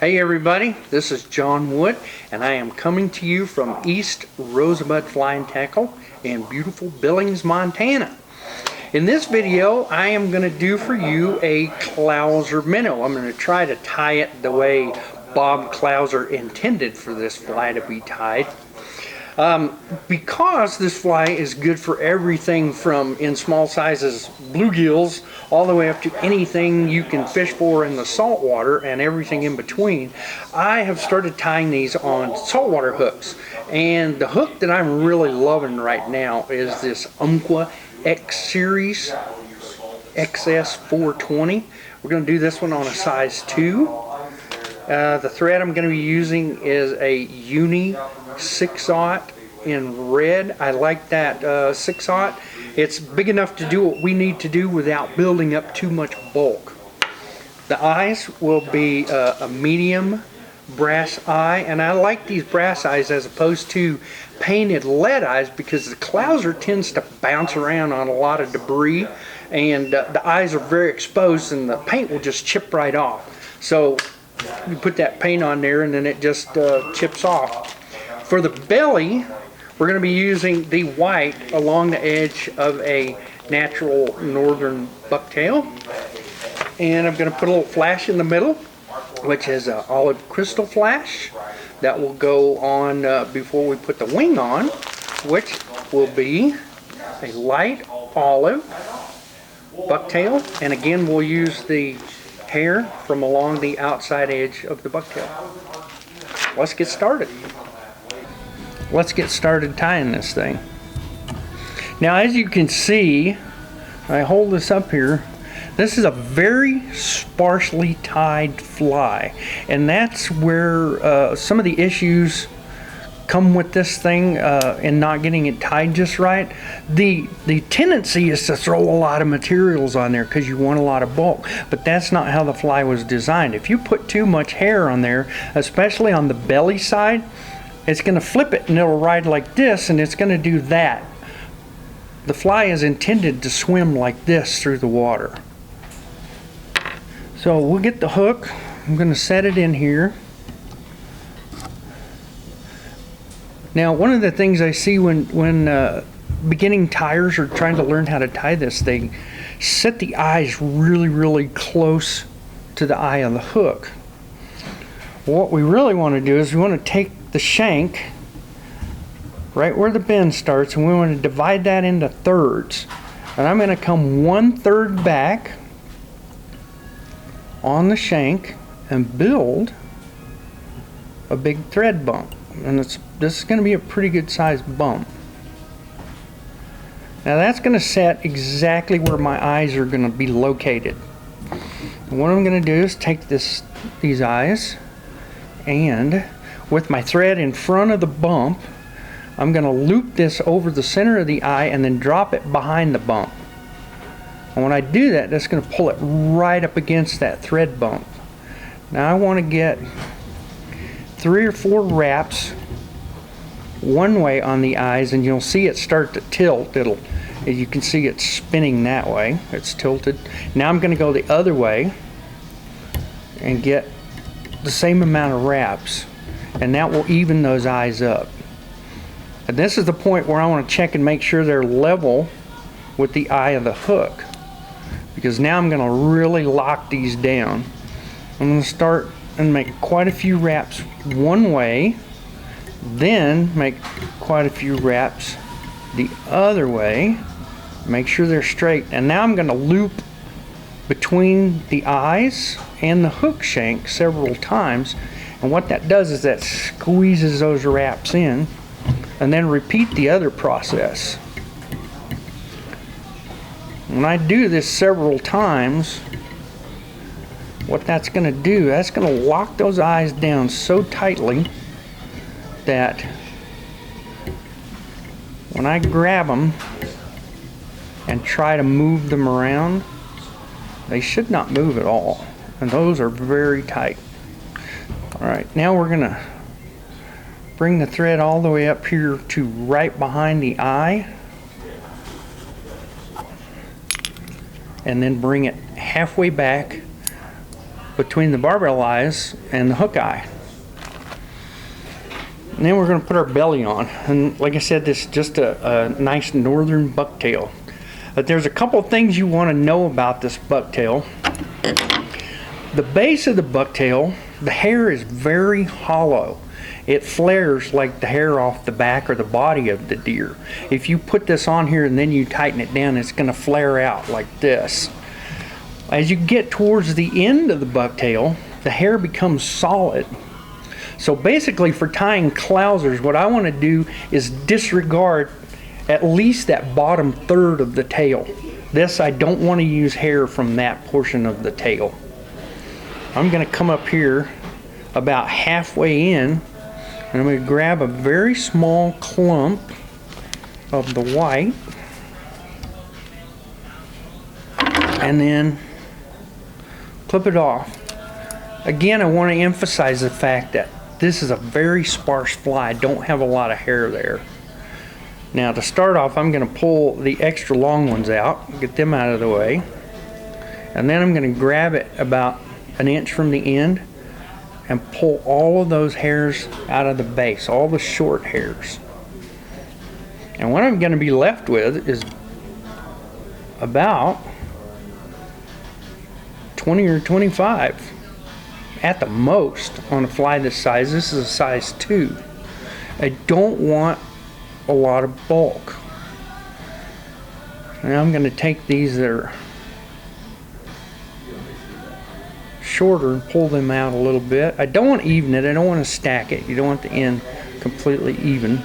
Hey everybody, this is John Wood and I am coming to you from East Rosebud Flying Tackle in beautiful Billings, Montana. In this video I am going to do for you a Clouser Minnow. I'm going to try to tie it the way Bob Clouser intended for this fly to be tied. Because this fly is good for everything from in small sizes bluegills all the way up to anything you can fish for in the saltwater and everything in between, I have started tying these on saltwater hooks. And the hook that I'm really loving right now is this Umpqua X-Seris SS-420. We're going to do this one on a size 2. The thread I'm going to be using is a uni 6/0 in red. I like that 6/0. It's big enough to do what we need to do without building up too much bulk. The eyes will be a medium brass eye, and I like these brass eyes as opposed to painted lead eyes because the Clouser tends to bounce around on a lot of debris, and the eyes are very exposed and the paint will just chip right off. So you put that paint on there and then it just chips off. For the belly, we're going to be using the white along the edge of a natural northern bucktail. And I'm going to put a little flash in the middle, which is an olive crystal flash. That will go on before we put the wing on, which will be a light olive bucktail. And again, we'll use the hair from along the outside edge of the bucktail. Let's get started. Let's get started tying this thing. Now, as you can see, I hold this up here. This is a very sparsely tied fly, and that's where some of the issues come with this thing and not getting it tied just right. The tendency is to throw a lot of materials on there because you want a lot of bulk, but that's not how the fly was designed. If you put too much hair on there, especially on the belly side, it's going to flip it and it'll ride like this, and it's going to do that. The fly is intended to swim like this through the water. So we'll get the hook. I'm going to set it in here. Now, one of the things I see when beginning tiers are trying to learn how to tie this thing, set the eyes really close to the eye on the hook. What we really want to do is we want to take the shank right where the bend starts, and we want to divide that into thirds. And I'm going to come 1/3 back on the shank and build a big thread bump. And this is going to be a pretty good sized bump. Now that's going to set exactly where my eyes are going to be located. And what I'm going to do is take these eyes, and with my thread in front of the bump, I'm going to loop this over the center of the eye and then drop it behind the bump. And when I do that, that's going to pull it right up against that thread bump. Now I want to get 3 or 4 wraps one way on the eyes, and you'll see it start to tilt. You can see it spinning that way. It's tilted. Now I'm going to go the other way and get the same amount of wraps, and that will even those eyes up. And this is the point where I want to check and make sure they're level with the eye of the hook, because now I'm going to really lock these down. I'm going to start and make quite a few wraps one way, then make quite a few wraps the other way, make sure they're straight, and now I'm going to loop between the eyes and the hook shank several times, and what that does is that squeezes those wraps in, and then repeat the other process. When I do this several times, what that's going to do, that's going to lock those eyes down so tightly that when I grab them and try to move them around, they should not move at all. And those are very tight. Alright, now we're going to bring the thread all the way up here to right behind the eye, and then bring it halfway back between the barbell eyes and the hook eye. And then we're going to put our belly on. And like I said, this is just a nice northern bucktail. But there's a couple things you want to know about this bucktail. The base of the bucktail, the hair is very hollow. It flares like the hair off the back or the body of the deer. If you put this on here and then you tighten it down, it's going to flare out like this. As you get towards the end of the bucktail, the hair becomes solid. So basically, for tying Clousers, what I want to do is disregard at least that bottom third of the tail. This, I don't want to use hair from that portion of the tail. I'm going to come up here about halfway in, and I'm going to grab a very small clump of the white, and then clip it off. Again, I want to emphasize the fact that this is a very sparse fly. I don't have a lot of hair there. Now to start off, I'm going to pull the extra long ones out, get them out of the way, and then I'm going to grab it about an inch from the end and pull all of those hairs out of the base, all the short hairs. And what I'm going to be left with is about 20 or 25 at the most on a fly this size. This is a size 2. I don't want a lot of bulk. Now I'm going to take these that are shorter and pull them out a little bit. I don't want to even it. I don't want to stack it. You don't want the end completely even,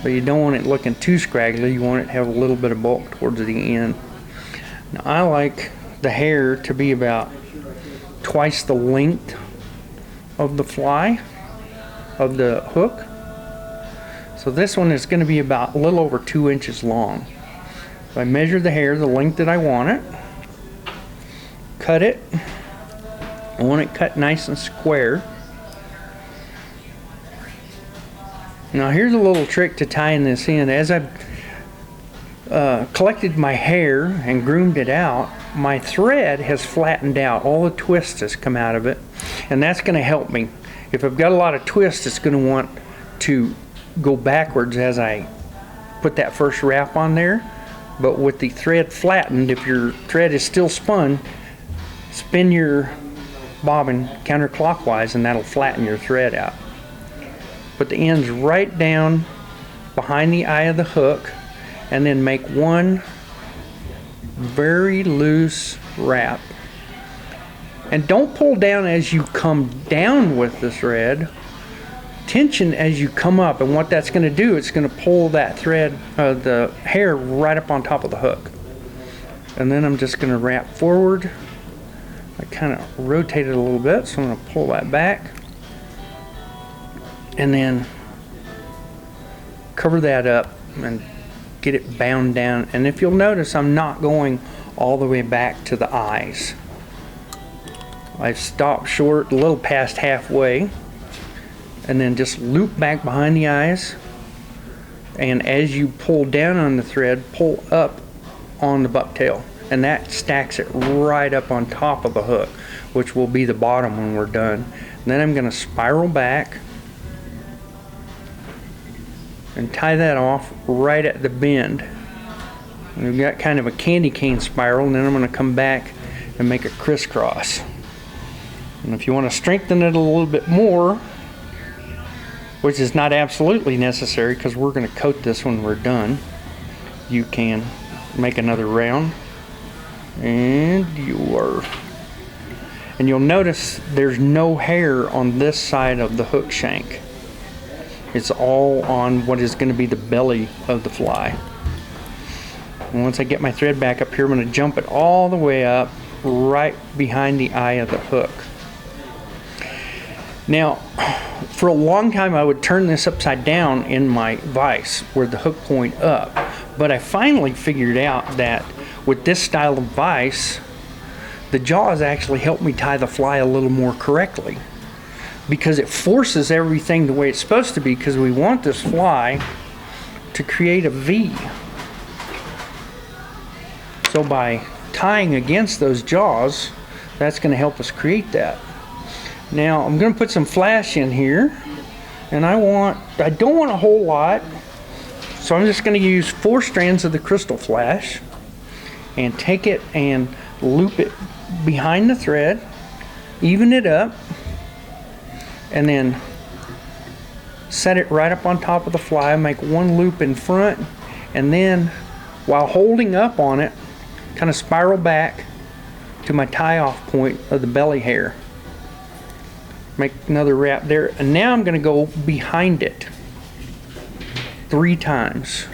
but you don't want it looking too scraggly. You want it to have a little bit of bulk towards the end. Now I like the hair to be about twice the length of the fly, of the hook. So this one is going to be about a little over 2 inches long. So I measure the hair the length that I want it, cut it. I want it cut nice and square. Now here's a little trick to tying this in. As I've collected my hair and groomed it out, my thread has flattened out. All the twist has come out of it, and that's going to help me. If I've got a lot of twist, it's going to want to go backwards as I put that first wrap on there. But with the thread flattened, if your thread is still spun, spin your bobbin counterclockwise and that'll flatten your thread out. Put the ends right down behind the eye of the hook, and then make one very loose wrap. And don't pull down as you come down with the thread. Tension as you come up, and what that's going to do, it's going to pull that thread, the hair right up on top of the hook. And then I'm just going to wrap forward. I kind of rotate it a little bit, so I'm going to pull that back and then cover that up and get it bound down. And if you'll notice, I'm not going all the way back to the eyes. I've stopped short, a little past halfway, and then just loop back behind the eyes. And as you pull down on the thread, pull up on the bucktail, and that stacks it right up on top of the hook, which will be the bottom when we're done. And then I'm going to spiral back and tie that off right at the bend. And we've got kind of a candy cane spiral, and then I'm going to come back and make a crisscross. And if you want to strengthen it a little bit more, which is not absolutely necessary because we're going to coat this when we're done, you can make another round. And you'll notice there's no hair on this side of the hook shank. It's all on what is going to be the belly of the fly. And once I get my thread back up here, I'm going to jump it all the way up right behind the eye of the hook. Now, for a long time I would turn this upside down in my vise where the hook point up, but I finally figured out that with this style of vise, the jaws actually help me tie the fly a little more correctly, because it forces everything the way it's supposed to be, because we want this fly to create a V. So by tying against those jaws, that's going to help us create that. Now I'm going to put some flash in here, and I don't want a whole lot, so I'm just going to use 4 strands of the crystal flash and take it and loop it behind the thread, even it up, and then set it right up on top of the fly, make 1 loop in front, and then while holding up on it, kind of spiral back to my tie-off point of the belly hair. Make another wrap there, and now I'm going to go behind it 3 times.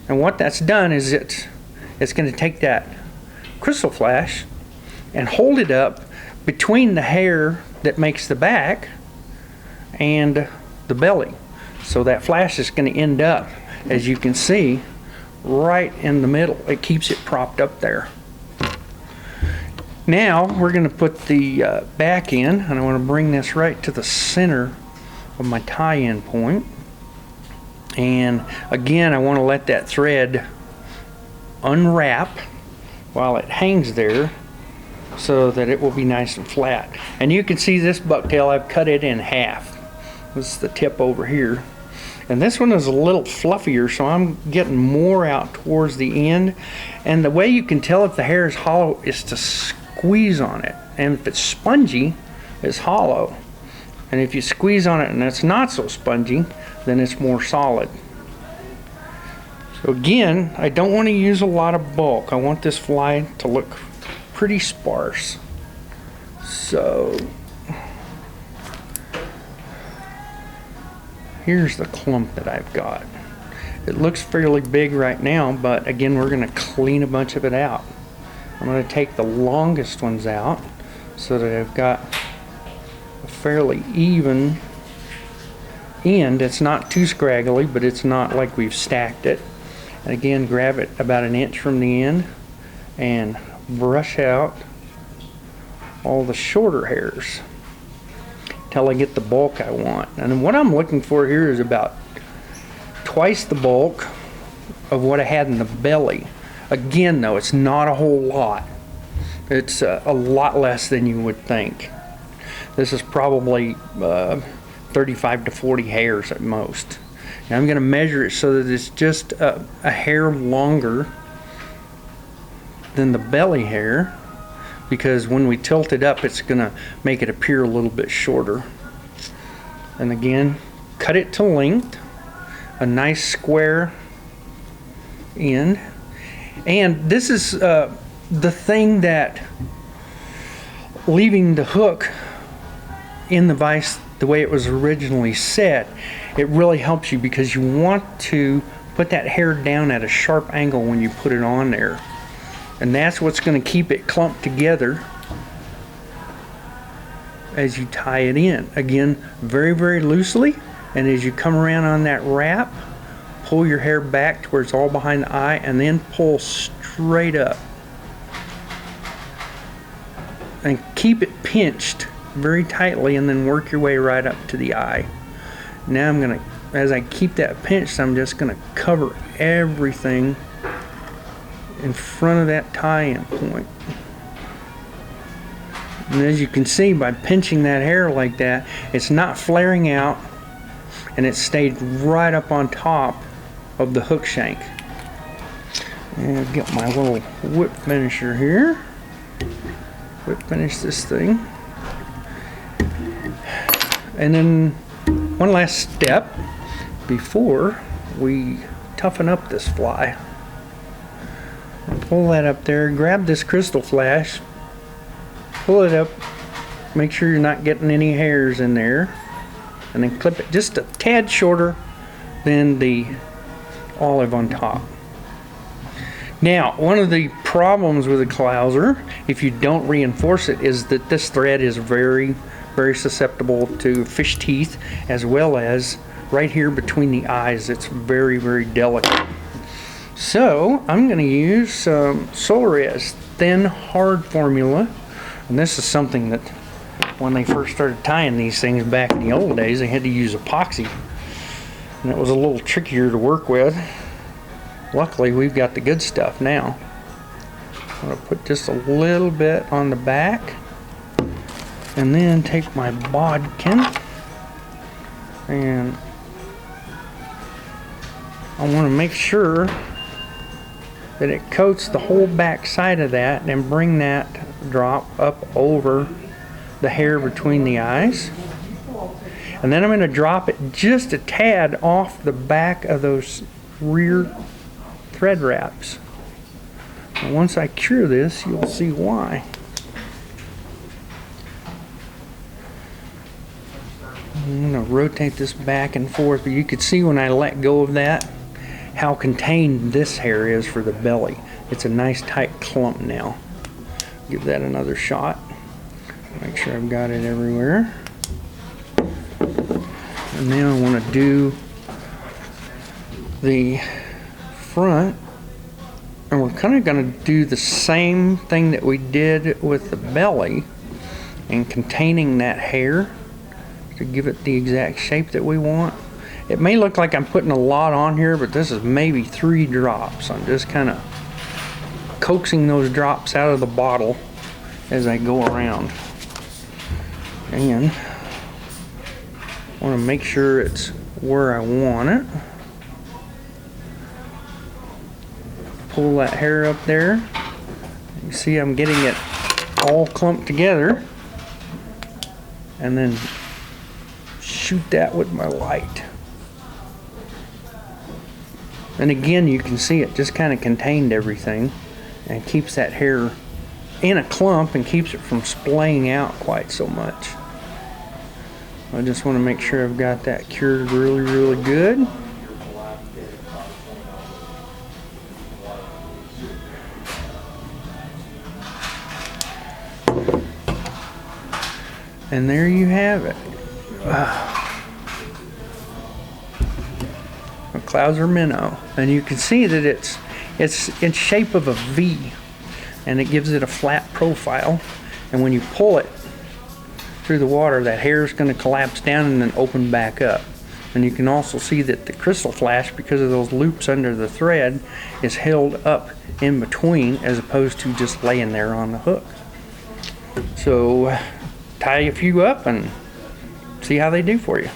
And what that's done is it's going to take that crystal flash and hold it up between the hair that makes the back and the belly. So that flash is going to end up, as you can see, right in the middle. It keeps it propped up there. Now we're going to put the back in, and I want to bring this right to the center of my tie-in point. And again, I want to let that thread unwrap while it hangs there so that it will be nice and flat. And you can see this bucktail, I've cut it in half. This is the tip over here. And this one is a little fluffier, so I'm getting more out towards the end. And the way you can tell if the hair is hollow is to squeeze on it. And if it's spongy, it's hollow. And if you squeeze on it and it's not so spongy, then it's more solid. So again, I don't want to use a lot of bulk. I want this fly to look pretty sparse. So here's the clump that I've got. It looks fairly big right now, but again, we're going to clean a bunch of it out. I'm going to take the longest ones out so that I've got a fairly even end. It's not too scraggly, but it's not like we've stacked it. And again, grab it about 1 inch from the end and brush out all the shorter hairs till I get the bulk I want. And what I'm looking for here is about twice the bulk of what I had in the belly. Again though, it's not a whole lot. It's a lot less than you would think. This is probably 35 to 40 hairs at most. Now I'm going to measure it so that it's just a hair longer than the belly hair, because when we tilt it up, it's going to make it appear a little bit shorter. And again, cut it to length, a nice square end. And this is the thing that leaving the hook in the vise the way it was originally set, it really helps you, because you want to put that hair down at a sharp angle when you put it on there. And that's what's going to keep it clumped together as you tie it in. Again, very, very loosely. And as you come around on that wrap, pull your hair back to where it's all behind the eye, and then pull straight up. And keep it pinched very tightly, and then work your way right up to the eye. Now I'm going to, as I keep that pinched, I'm just going to cover everything in front of that tie-in point. And as you can see, by pinching that hair like that, it's not flaring out, and it stayed right up on top of the hook shank. And I'll get my little whip finisher here. Whip finish this thing. And then one last step before we toughen up this fly. Pull that up there, grab this crystal flash, pull it up, make sure you're not getting any hairs in there, and then clip it just a tad shorter than the olive on top. Now, one of the problems with a Clouser, if you don't reinforce it, is that this thread is very, very susceptible to fish teeth, as well as right here between the eyes. It's very, very delicate. So I'm going to use some Solaris thin hard formula, and this is something that when they first started tying these things back in the old days, they had to use epoxy, and it was a little trickier to work with. Luckily, we've got the good stuff now. I'm going to put just a little bit on the back, And then take my bodkin and I want to make sure that it coats the whole back side of that and bring that drop up over the hair between the eyes. And then I'm going to drop it just a tad off the back of those rear thread wraps. And once I cure this, you'll see why. I'm going to rotate this back and forth, but you could see when I let go of that how contained this hair is for the belly. It's a nice tight clump now. Give that another shot. Make sure I've got it everywhere. And then I want to do the front, and we're kind of going to do the same thing that we did with the belly and containing that hair to give it the exact shape that we want. It may look like I'm putting a lot on here, but this is maybe 3 drops. I'm just kind of coaxing those drops out of the bottle as I go around. And I want to make sure it's where I want it. Pull that hair up there. You see I'm getting it all clumped together. And then shoot that with my light. And again, you can see it just kind of contained everything and keeps that hair in a clump and keeps it from splaying out quite so much. I just want to make sure I've got that cured really, really good. And there you have it. A Clouser Minnow. And you can see that it's in shape of a V, and it gives it a flat profile, and when you pull it through the water, that hair is going to collapse down and then open back up. And you can also see that the crystal flash, because of those loops under the thread, is held up in between as opposed to just laying there on the hook. So tie a few up and see how they do for you.